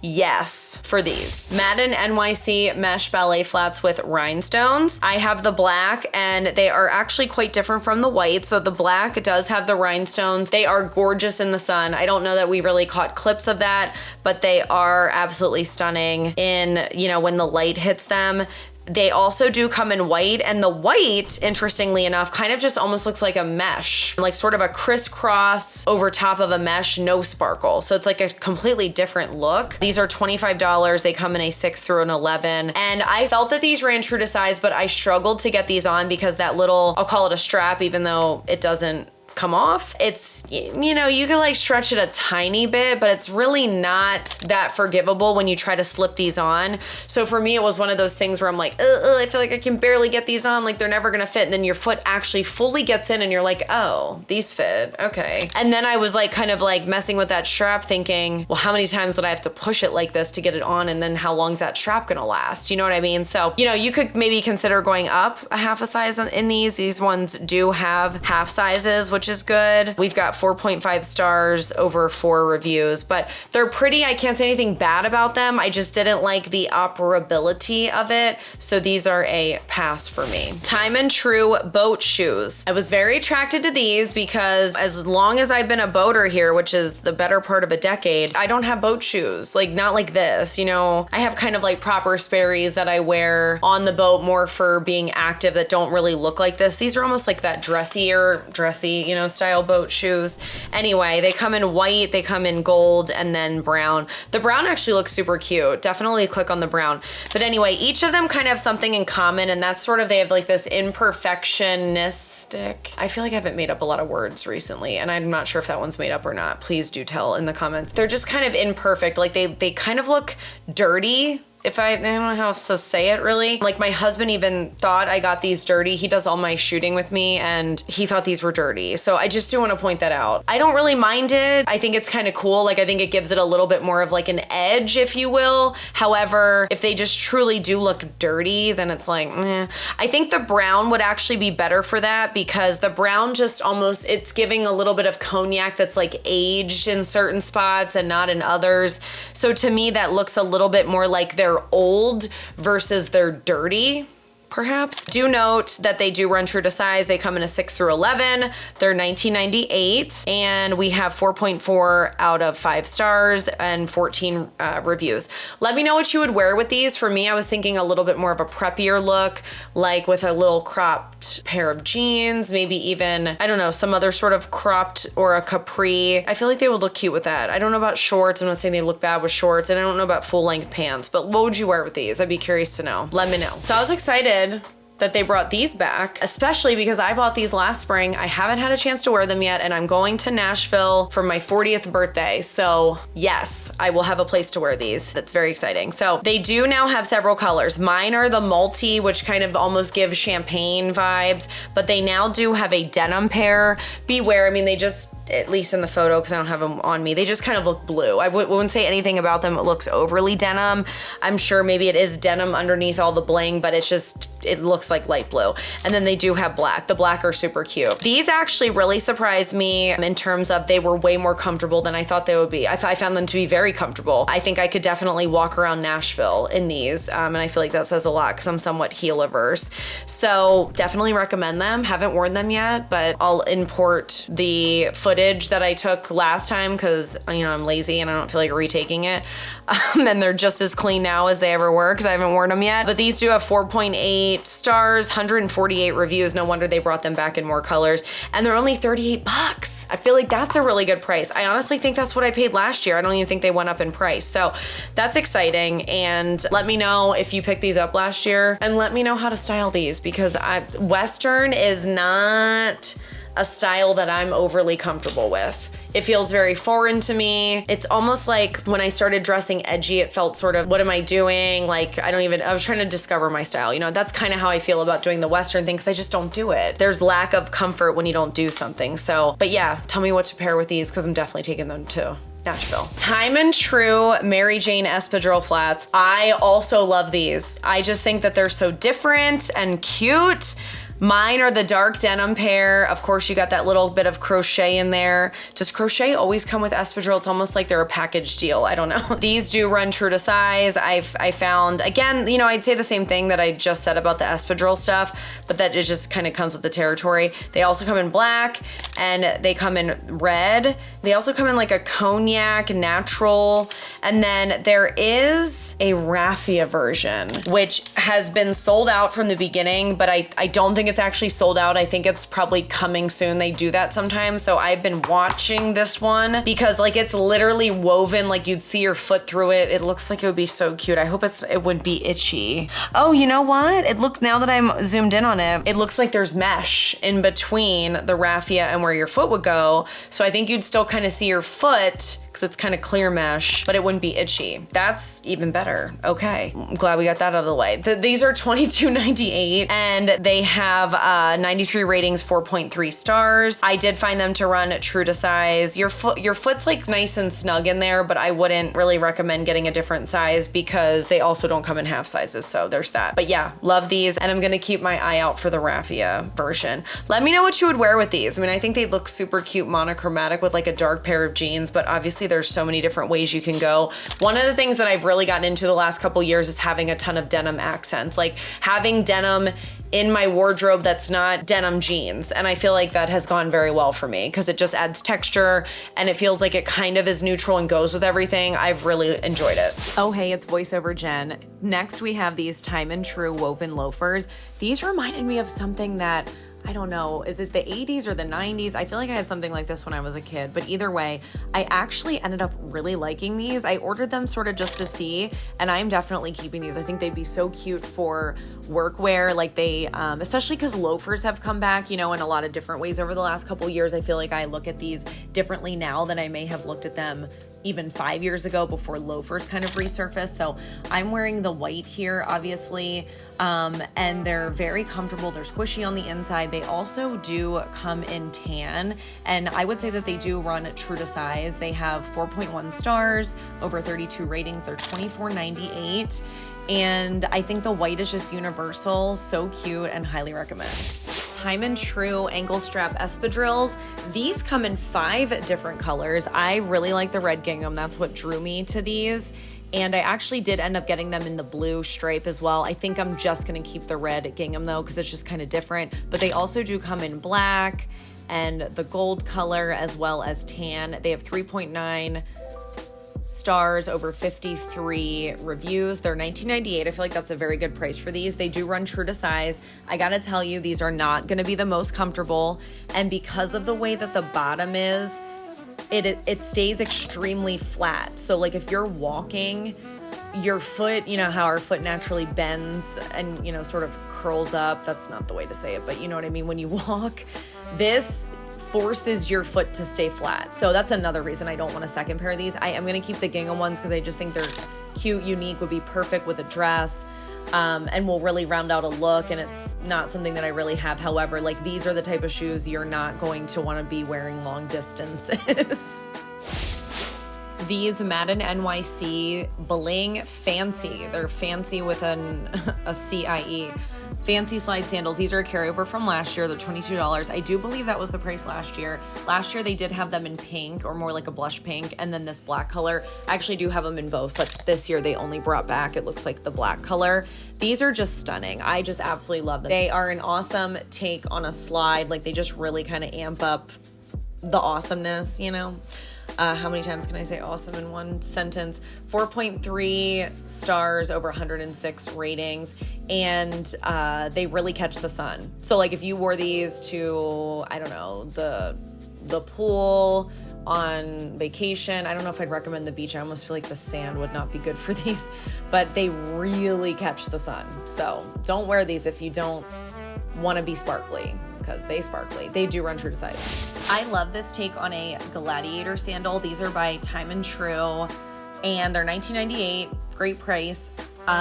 yes for these. Madden NYC mesh ballet flats with rhinestones. I have the black and they are actually quite different from the white. So the black does have the rhinestones. They are gorgeous in the sun. I don't know that we really caught clips of that, but they are absolutely stunning in, you know, when the light hits them. They also do come in white, and the white, interestingly enough, kind of just almost looks like a mesh, like sort of a crisscross over top of a mesh, no sparkle. So it's like a completely different look. These are $25. They come in a 6 through an 11. And I felt that these ran true to size, but I struggled to get these on because that little, I'll call it a strap, even though it doesn't come off. It's, you know, you can like stretch it a tiny bit, but it's really not that forgivable when you try to slip these on. So for me, it was one of those things where I'm like, I feel like I can barely get these on, like they're never gonna fit. And then your foot actually fully gets in and you're like, oh, these fit, okay. And then I was like kind of like messing with that strap thinking, well, how many times would I have to push it like this to get it on? And then how long's that strap gonna last? You know what I mean? So, you know, you could maybe consider going up a half a size in these. These ones do have half sizes, which is good. We've got 4.5 stars over 4 reviews, but they're pretty. I can't say anything bad about them. I just didn't like the operability of it. So these are a pass for me. Time and True boat shoes. I was very attracted to these because as long as I've been a boater here, which is the better part of a decade, I don't have boat shoes. Like not like this, you know, I have kind of like proper Sperry's that I wear on the boat more for being active that don't really look like this. These are almost like that dressy, you know, style boat shoes. Anyway, they come in white, they come in gold, and then brown. The brown actually looks super cute. Definitely click on the brown. But anyway, each of them kind of have something in common, and that's sort of, they have like this imperfectionistic. I feel like I haven't made up a lot of words recently, and I'm not sure if that one's made up or not. Please do tell in the comments. They're just kind of imperfect. Like they kind of look dirty. I don't know how else to say it really. Like my husband even thought I got these dirty. He does all my shooting with me and he thought these were dirty. So I just do want to point that out. I don't really mind it. I think it's kind of cool. Like I think it gives it a little bit more of like an edge, if you will. However, if they just truly do look dirty, then it's like, eh. I think the brown would actually be better for that because the brown just almost, it's giving a little bit of cognac that's like aged in certain spots and not in others. So to me, that looks a little bit more like they're old versus they're dirty, perhaps. Do note that they do run true to size. They come in a 6 through 11. They're $19.98, and we have 4.4 out of 5 stars and 14 reviews. Let me know what you would wear with these. For me, I was thinking a little bit more of a preppier look, like with a little cropped pair of jeans, maybe even, I don't know, some other sort of cropped or a capri. I feel like they would look cute with that. I don't know about shorts. I'm not saying they look bad with shorts, and I don't know about full length pants, but what would you wear with these? I'd be curious to know. Let me know. So I was excited that they brought these back, especially because I bought these last spring. I haven't had a chance to wear them yet, and I'm going to Nashville for my 40th birthday. So yes, I will have a place to wear these. That's very exciting. So they do now have several colors. Mine are the multi, which kind of almost give champagne vibes, but they now do have a denim pair. Beware, I mean, they just, at least in the photo, because I don't have them on me, they just kind of look blue. I wouldn't say anything about them. It looks overly denim. I'm sure maybe it is denim underneath all the bling, but it's just, it looks like light blue. And then they do have black. The black are super cute. These actually really surprised me in terms of they were way more comfortable than I thought they would be. I found them to be very comfortable. I think I could definitely walk around Nashville in these, and I feel like that says a lot because I'm somewhat heel averse. So definitely recommend them. Haven't worn them yet, but I'll import the footage that I took last time because, you know, I'm lazy and I don't feel like retaking it. And they're just as clean now as they ever were because I haven't worn them yet. But these do have 4.8 stars, 148 reviews. No wonder they brought them back in more colors. And they're only 38 bucks. I feel like that's a really good price. I honestly think that's what I paid last year. I don't even think they went up in price. So that's exciting. And let me know if you picked these up last year, and let me know how to style these because Western is not a style that I'm overly comfortable with. It feels very foreign to me. It's almost like when I started dressing edgy, it felt sort of, what am I doing? Like, I was trying to discover my style. You know, that's kind of how I feel about doing the Western thing because I just don't do it. There's lack of comfort when you don't do something. So, but yeah, tell me what to pair with these because I'm definitely taking them to Nashville. Time and True Mary Jane Espadrille flats. I also love these. I just think that they're so different and cute. Mine are the dark denim pair. Of course, you got that little bit of crochet in there. Does crochet always come with espadrille? It's almost like they're a package deal. I don't know. These do run true to size. I found, again, you know, I'd say the same thing that I just said about the espadrille stuff, but that it just kind of comes with the territory. They also come in black and they come in red. They also come in like a cognac natural. And then there is a raffia version, which has been sold out from the beginning, but I don't think it's actually sold out. I think it's probably coming soon. They do that sometimes. So I've been watching this one because like it's literally woven, like you'd see your foot through it. It looks like it would be so cute. I hope it wouldn't be itchy. Oh, you know what? It looks, now that I'm zoomed in on it, it looks like there's mesh in between the raffia and where your foot would go. So I think you'd still kind of see your foot because it's kind of clear mesh, but it wouldn't be itchy. That's even better. Okay, I'm glad we got that out of the way. These are $22.98 and they have 93 ratings, 4.3 stars. I did find them to run true to size. Your foot's like nice and snug in there, but I wouldn't really recommend getting a different size because they also don't come in half sizes, so there's that. But yeah, love these, and I'm gonna keep my eye out for the raffia version. Let me know what you would wear with these. I mean, I think they look super cute monochromatic with like a dark pair of jeans, but obviously there's so many different ways you can go. One of the things that I've really gotten into the last couple years is having a ton of denim accents, like having denim in my wardrobe that's not denim jeans. And I feel like that has gone very well for me because it just adds texture and it feels like it kind of is neutral and goes with everything. I've really enjoyed it. Oh, hey, it's voiceover Jen. Next, we have these Time and True woven loafers. These reminded me of something that I don't know, is it the 80s or the 90s? I feel like I had something like this when I was a kid, but either way, I actually ended up really liking these. I ordered them sort of just to see, and I'm definitely keeping these. I think they'd be so cute for workwear, like they, especially because loafers have come back, you know, in a lot of different ways over the last couple years. I feel like I look at these differently now than I may have looked at them even 5 years ago before loafers kind of resurfaced. So I'm wearing the white here, obviously, and they're very comfortable. They're squishy on the inside. They also do come in tan, and I would say that they do run true to size. They have 4.1 stars, over 32 ratings. They're $24.98. And I think the white is just universal, so cute, and highly recommend. Time and True ankle strap espadrilles. These come in 5 different colors. I really like the red gingham. That's what drew me to these. And I actually did end up getting them in the blue stripe as well. I think I'm just gonna keep the red gingham though, because it's just kind of different. But they also do come in black and the gold color as well as tan. They have 3.9 stars, over 53 reviews. They're $19.98. I feel like that's a very good price for these. They do run true to size. I gotta tell you, these are not gonna be the most comfortable. And because of the way that the bottom is, it stays extremely flat. So like if you're walking, your foot, you know how our foot naturally bends and, you know, sort of curls up. That's not the way to say it, but you know what I mean? When you walk, this forces your foot to stay flat. So that's another reason I don't want a second pair of these. I am gonna keep the gingham ones because I just think they're cute, unique, would be perfect with a dress, and will really round out a look, and it's not something that I really have. However, like these are the type of shoes you're not going to wanna be wearing long distances. These Madden NYC Bling Fancy. They're fancy with a CIE. Fancy slide sandals. These are a carryover from last year. They're $22. I do believe that was the price last year. Last year they did have them in pink, or more like a blush pink, and then this black color. I actually do have them in both, but this year they only brought back, it looks like, the black color. These are just stunning. I just absolutely love them. They are an awesome take on a slide. Like they just really kind of amp up the awesomeness, you know? How many times can I say awesome in one sentence? 4.3 stars, over 106 ratings, and they really catch the sun. So like if you wore these to, I don't know, the pool, on vacation, I don't know if I'd recommend the beach. I almost feel like the sand would not be good for these, but they really catch the sun. So don't wear these if you don't want to be sparkly, because they sparkly. They do run true to size. I love this take on a Gladiator sandal. These are by Time and True, and they're $19.98, great price.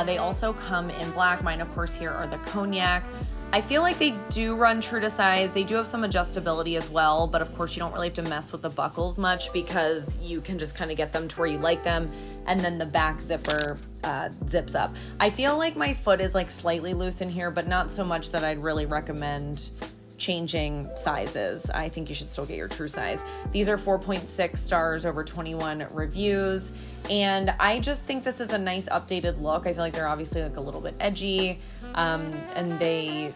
They also come in black. Mine, of course, here are the cognac. I feel like they do run true to size. They do have some adjustability as well, but of course you don't really have to mess with the buckles much because you can just kind of get them to where you like them, and then the back zipper zips up. I feel like my foot is like slightly loose in here, but not so much that I'd really recommend changing sizes. I think you should still get your true size. These are 4.6 stars, over 21 reviews, and I just think this is a nice updated look. I feel like they're obviously like a little bit edgy, and they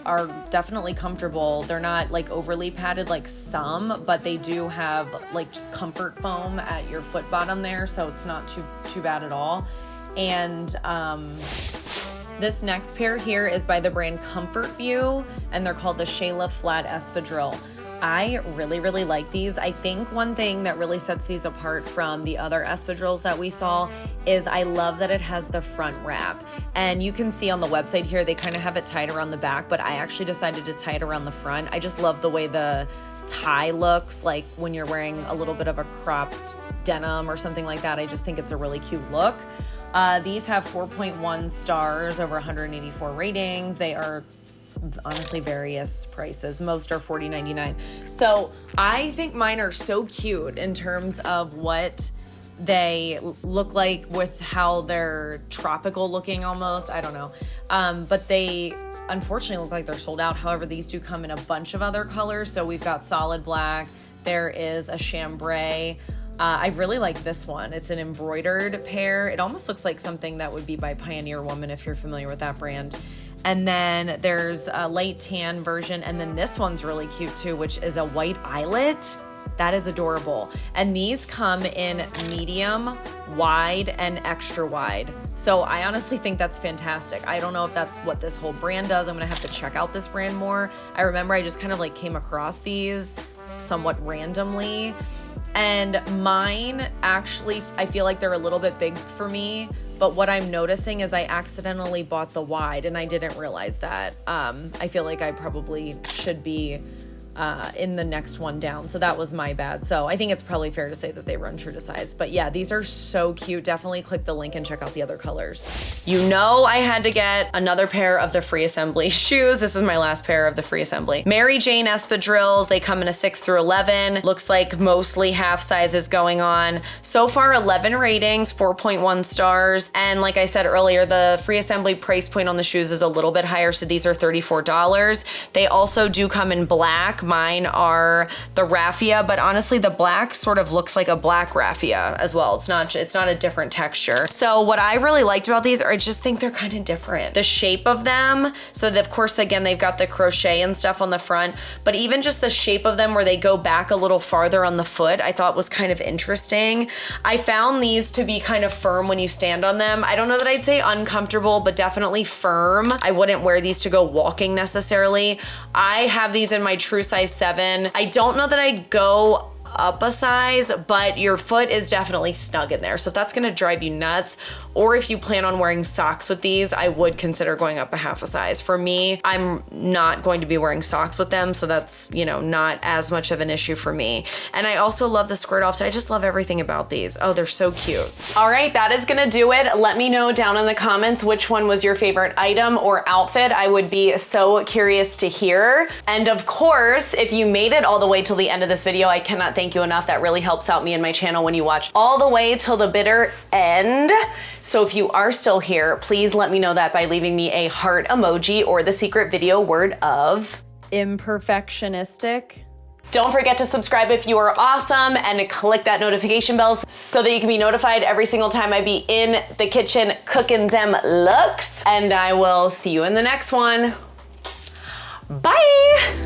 are definitely comfortable. They're not like overly padded like some, but they do have like just comfort foam at your foot bottom there, so it's not too bad at all. And this next pair here is by the brand Comfort View, and they're called the Shayla Flat Espadrille. I really, really like these. I think one thing that really sets these apart from the other espadrilles that we saw is I love that it has the front wrap. And you can see on the website here, they kind of have it tied around the back, but I actually decided to tie it around the front. I just love the way the tie looks, like when you're wearing a little bit of a cropped denim or something like that. I just think it's a really cute look. These have 4.1 stars, over 184 ratings. They are honestly various prices. Most are $40.99. So I think mine are so cute in terms of what they look like with how they're tropical looking almost. I don't know. But they unfortunately look like they're sold out. However, these do come in a bunch of other colors. So we've got solid black. There is a chambray. I really like this one. It's an embroidered pair. It almost looks like something that would be by Pioneer Woman, if you're familiar with that brand. And then there's a light tan version. And then this one's really cute too, which is a white eyelet. That is adorable. And these come in medium, wide, and extra wide. So I honestly think that's fantastic. I don't know if that's what this whole brand does. I'm gonna have to check out this brand more. I remember I just kind of like came across these somewhat randomly. And mine actually, I feel like they're a little bit big for me. But what I'm noticing is I accidentally bought the wide and I didn't realize that. I feel like I probably should be in the next one down. So that was my bad. So I think it's probably fair to say that they run true to size. But yeah, these are so cute. Definitely click the link and check out the other colors. You know I had to get another pair of the Free Assembly shoes. This is my last pair of the Free Assembly. Mary Jane Espadrilles. They come in a 6 through 11. Looks like mostly half sizes going on. So far 11 ratings, 4.1 stars. And like I said earlier, the Free Assembly price point on the shoes is a little bit higher. So these are $34. They also do come in black. Mine are the Raffia, but honestly the black sort of looks like a black Raffia as well. It's not a different texture. So what I really liked about these are I just think they're kind of different. The shape of them, so that of course again they've got the crochet and stuff on the front, but even just the shape of them where they go back a little farther on the foot I thought was kind of interesting. I found these to be kind of firm when you stand on them. I don't know that I'd say uncomfortable, but definitely firm. I wouldn't wear these to go walking necessarily. I have these in my true size 7. I don't know that I'd go up a size, but your foot is definitely snug in there. So if that's gonna drive you nuts, or if you plan on wearing socks with these, I would consider going up a half a size. For me, I'm not going to be wearing socks with them, so that's, you know, not as much of an issue for me. And I also love the squirt off, so I just love everything about these. Oh, they're so cute. All right, that is gonna do it. Let me know down in the comments which one was your favorite item or outfit. I would be so curious to hear. And of course, if you made it all the way till the end of this video, I cannot thank you enough. That really helps out me and my channel when you watch all the way till the bitter end. So if you are still here, please let me know that by leaving me a heart emoji or the secret video word of imperfectionistic. Don't forget to subscribe if you are awesome and click that notification bell so that you can be notified every single time I be in the kitchen cooking them looks. And I will see you in the next one. Bye.